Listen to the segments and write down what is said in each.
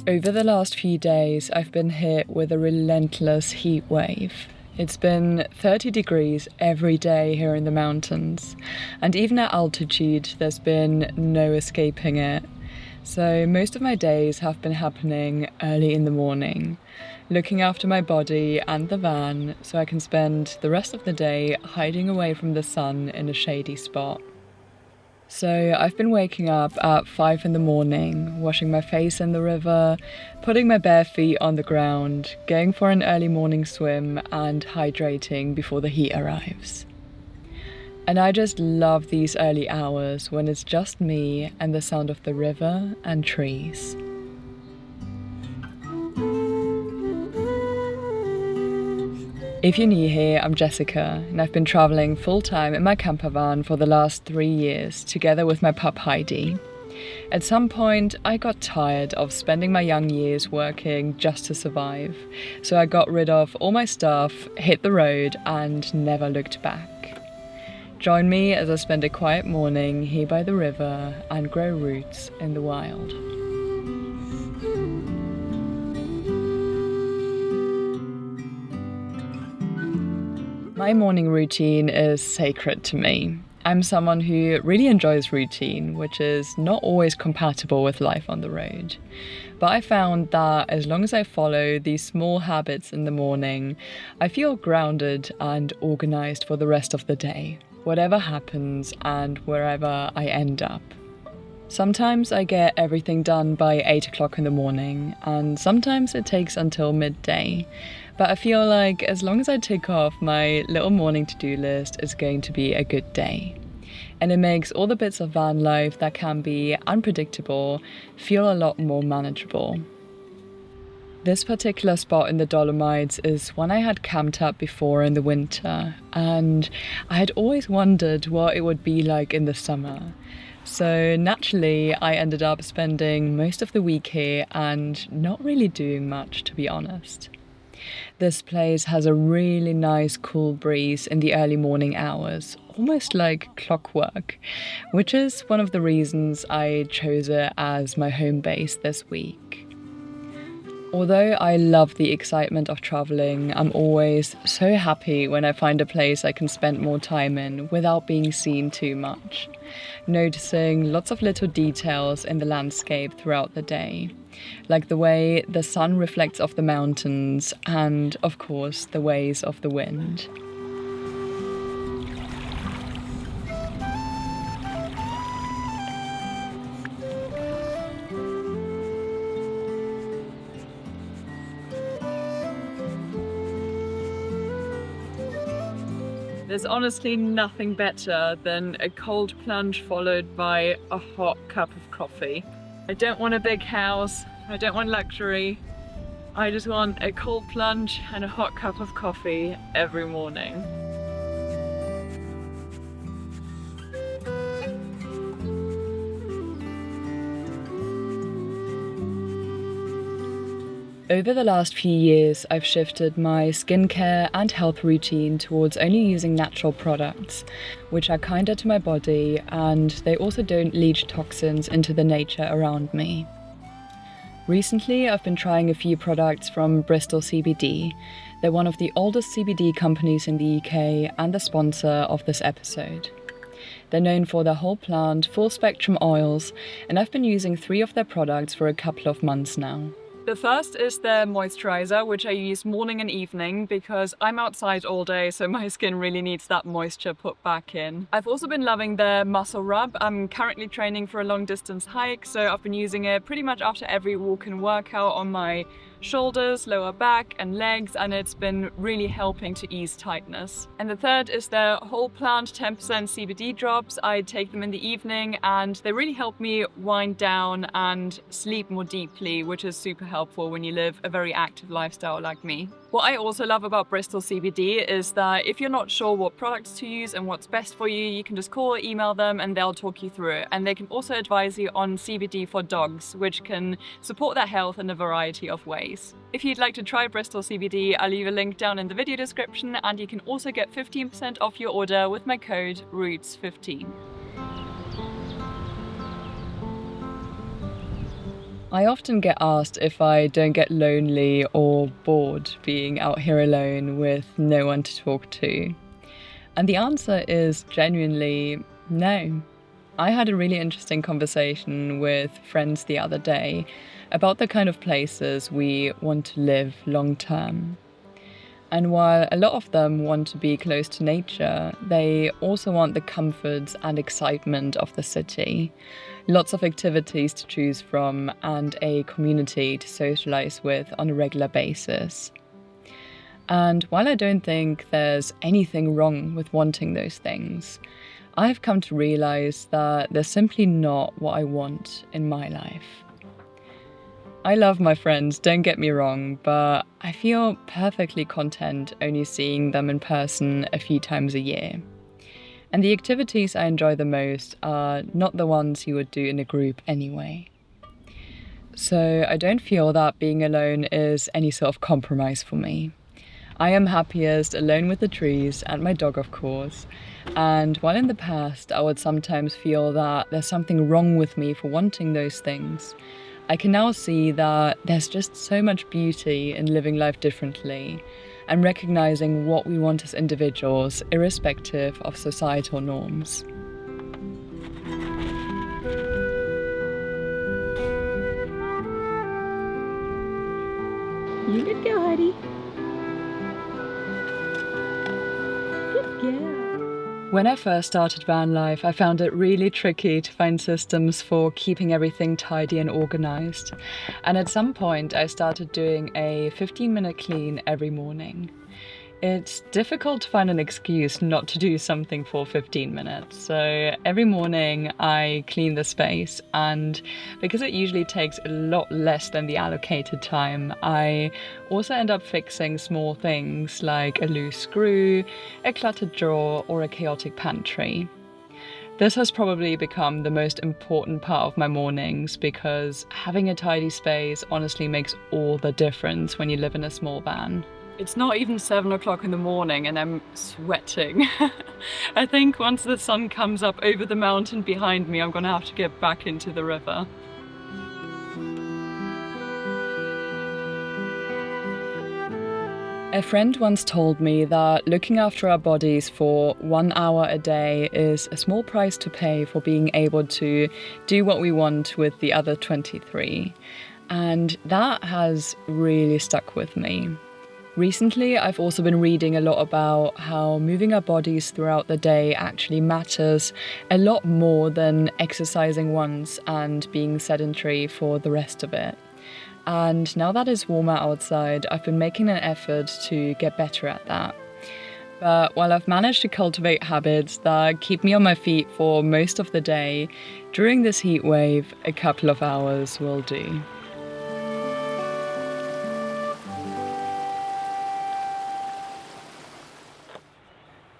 Over the last few days, I've been hit with a relentless heat wave. It's been 30 degrees every day here in the mountains, and even at altitude, there's been no escaping it. So most of my days have been happening early in the morning, looking after my body and the van so I can spend the rest of the day hiding away from the sun in a shady spot. So I've been waking up at 5 in the morning, washing my face in the river, putting my bare feet on the ground, going for an early morning swim and hydrating before the heat arrives. And I just love these early hours when it's just me and the sound of the river and trees. If you're new here, I'm Jessica, and I've been travelling full-time in my camper van for the last 3 years, together with my pup Heidi. At some point, I got tired of spending my young years working just to survive, so I got rid of all my stuff, hit the road, and never looked back. Join me as I spend a quiet morning here by the river and grow roots in the wild. My morning routine is sacred to me. I'm someone who really enjoys routine, which is not always compatible with life on the road. But I found that as long as I follow these small habits in the morning, I feel grounded and organised for the rest of the day, whatever happens and wherever I end up. Sometimes I get everything done by 8 o'clock in the morning, and sometimes it takes until midday. But I feel like as long as I tick off my little morning to-do list, it's going to be a good day. And it makes all the bits of van life that can be unpredictable feel a lot more manageable. This particular spot in the Dolomites is one I had camped at before in the winter, and I had always wondered what it would be like in the summer. So naturally, I ended up spending most of the week here and not really doing much, to be honest. This place has a really nice cool breeze in the early morning hours, almost like clockwork, which is one of the reasons I chose it as my home base this week. Although I love the excitement of travelling, I'm always so happy when I find a place I can spend more time in without being seen too much, noticing lots of little details in the landscape throughout the day, like the way the sun reflects off the mountains and, of course, the ways of the wind. There's honestly nothing better than a cold plunge followed by a hot cup of coffee. I don't want a big house, I don't want luxury. I just want a cold plunge and a hot cup of coffee every morning. Over the last few years, I've shifted my skincare and health routine towards only using natural products, which are kinder to my body, and they also don't leach toxins into the nature around me. Recently, I've been trying a few products from Bristol CBD. They're one of the oldest CBD companies in the UK and the sponsor of this episode. They're known for their whole plant, full spectrum oils, and I've been using 3 of their products for a couple of months now. The first is their moisturizer, which I use morning and evening because I'm outside all day, so my skin really needs that moisture put back in. I've also been loving their muscle rub. I'm currently training for a long distance hike, so I've been using it pretty much after every walk and workout on my shoulders, lower back and legs, and it's been really helping to ease tightness. And the third is their whole plant 10% CBD drops. I take them in the evening and they really help me wind down and sleep more deeply, which is super helpful when you live a very active lifestyle like me. What I also love about Bristol CBD is that if you're not sure what products to use and what's best for you, you can just call or email them and they'll talk you through it. And they can also advise you on CBD for dogs, which can support their health in a variety of ways. If you'd like to try Bristol CBD, I'll leave a link down in the video description, and you can also get 15% off your order with my code ROOTS15. I often get asked if I don't get lonely or bored being out here alone with no one to talk to. And the answer is genuinely no. I had a really interesting conversation with friends the other day about the kind of places we want to live long term. And while a lot of them want to be close to nature, they also want the comforts and excitement of the city, lots of activities to choose from, and a community to socialize with on a regular basis. And while I don't think there's anything wrong with wanting those things, I've come to realize that they're simply not what I want in my life. I love my friends, don't get me wrong, but I feel perfectly content only seeing them in person a few times a year. And the activities I enjoy the most are not the ones you would do in a group anyway. So I don't feel that being alone is any sort of compromise for me. I am happiest alone with the trees and my dog, of course. And while in the past I would sometimes feel that there's something wrong with me for wanting those things, I can now see that there's just so much beauty in living life differently and recognizing what we want as individuals, irrespective of societal norms. You good girl, Heidi. Good girl. When I first started van life, I found it really tricky to find systems for keeping everything tidy and organized. And at some point, I started doing a 15-minute clean every morning. It's difficult to find an excuse not to do something for 15 minutes. So every morning I clean the space, and because it usually takes a lot less than the allocated time, I also end up fixing small things like a loose screw, a cluttered drawer, or a chaotic pantry. This has probably become the most important part of my mornings because having a tidy space honestly makes all the difference when you live in a small van. It's not even 7 o'clock in the morning and I'm sweating. I think once the sun comes up over the mountain behind me, I'm gonna have to get back into the river. A friend once told me that looking after our bodies for 1 hour a day is a small price to pay for being able to do what we want with the other 23. And that has really stuck with me. Recently, I've also been reading a lot about how moving our bodies throughout the day actually matters a lot more than exercising once and being sedentary for the rest of it. And now that it's warmer outside, I've been making an effort to get better at that. But while I've managed to cultivate habits that keep me on my feet for most of the day, during this heat wave, a couple of hours will do.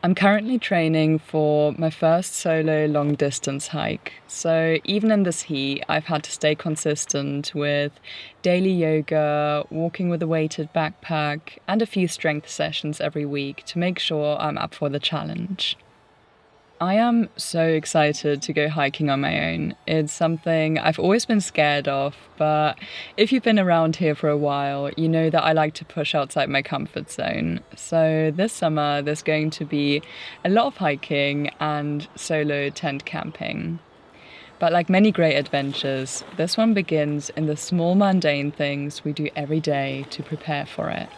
I'm currently training for my first solo long distance hike, so even in this heat I've had to stay consistent with daily yoga, walking with a weighted backpack, and a few strength sessions every week to make sure I'm up for the challenge. I am so excited to go hiking on my own. It's something I've always been scared of, but if you've been around here for a while, you know that I like to push outside my comfort zone. So this summer, there's going to be a lot of hiking and solo tent camping. But like many great adventures, this one begins in the small mundane things we do every day to prepare for it.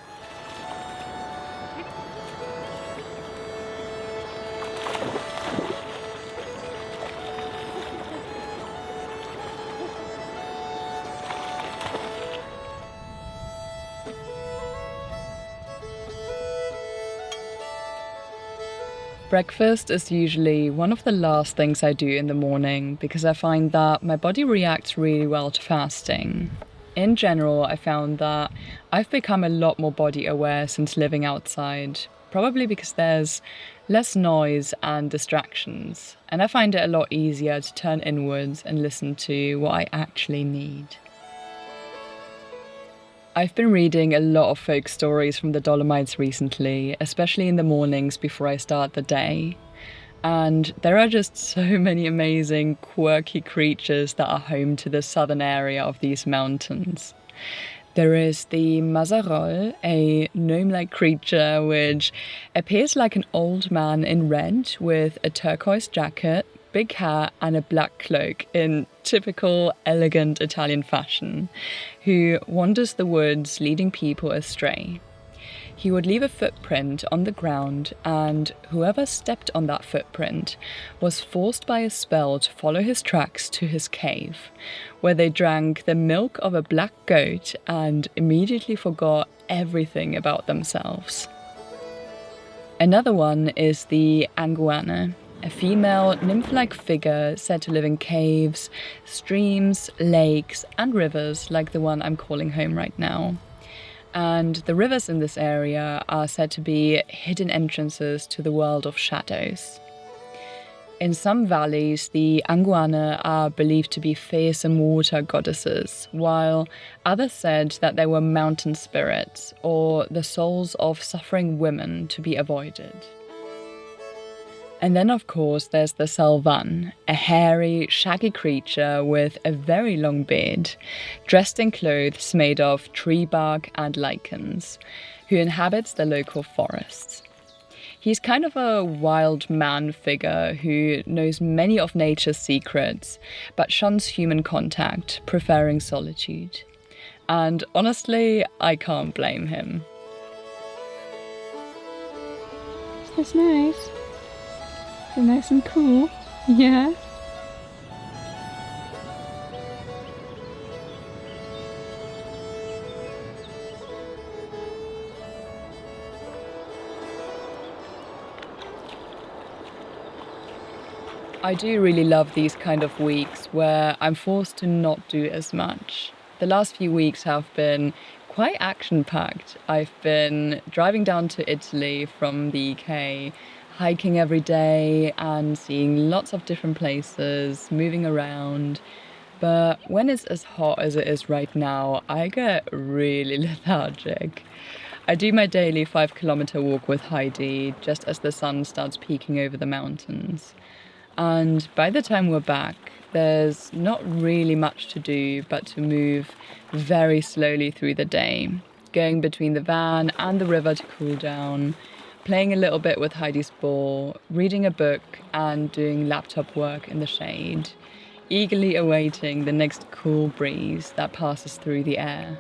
Breakfast is usually one of the last things I do in the morning because I find that my body reacts really well to fasting. In general, I found that I've become a lot more body aware since living outside, probably because there's less noise and distractions, and I find it a lot easier to turn inwards and listen to what I actually need. I've been reading a lot of folk stories from the Dolomites recently, especially in the mornings before I start the day. And there are just so many amazing, quirky creatures that are home to the southern area of these mountains. There is the Mazarol, a gnome-like creature which appears like an old man in red with a turquoise jacket, big hair and a black cloak in typical elegant Italian fashion, who wanders the woods leading people astray. He would leave a footprint on the ground, and whoever stepped on that footprint was forced by a spell to follow his tracks to his cave, where they drank the milk of a black goat and immediately forgot everything about themselves. Another one is the Anguana, a female nymph-like figure said to live in caves, streams, lakes, and rivers like the one I'm calling home right now. And the rivers in this area are said to be hidden entrances to the world of shadows. In some valleys, the Anguana are believed to be fearsome water goddesses, while others said that they were mountain spirits or the souls of suffering women to be avoided. And then, of course, there's the Selvan, a hairy, shaggy creature with a very long beard, dressed in clothes made of tree bark and lichens, who inhabits the local forests. He's kind of a wild man figure who knows many of nature's secrets, but shuns human contact, preferring solitude. And honestly, I can't blame him. That's nice. So nice and cool. Yeah. I do really love these kind of weeks where I'm forced to not do as much. The last few weeks have been quite action-packed. I've been driving down to Italy from the UK, hiking every day and seeing lots of different places, moving around. But when it's as hot as it is right now, I get really lethargic. I do my daily 5-kilometer walk with Heidi just as the sun starts peeking over the mountains. And by the time we're back, there's not really much to do but to move very slowly through the day, going between the van and the river to cool down, playing a little bit with Heidi's ball, reading a book and doing laptop work in the shade, eagerly awaiting the next cool breeze that passes through the air.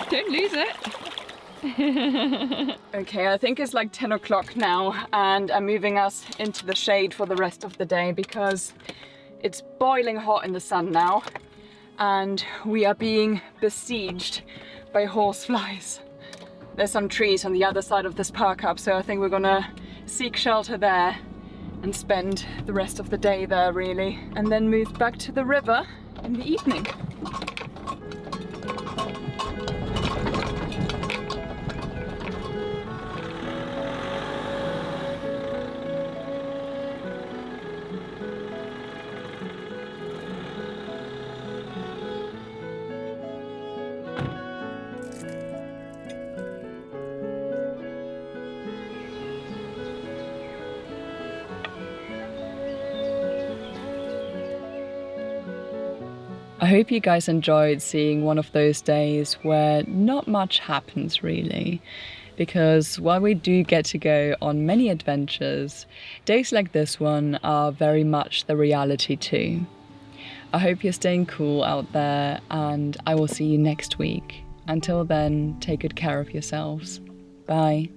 Don't lose it. Okay, I think it's like 10 o'clock now and I'm moving us into the shade for the rest of the day because it's boiling hot in the sun now and we are being besieged by horseflies. There's some trees on the other side of this park up, so I think we're gonna seek shelter there and spend the rest of the day there really, and then move back to the river in the evening. I hope you guys enjoyed seeing one of those days where not much happens really, because while we do get to go on many adventures, days like this one are very much the reality too. I hope you're staying cool out there and I will see you next week. Until then, take good care of yourselves. Bye.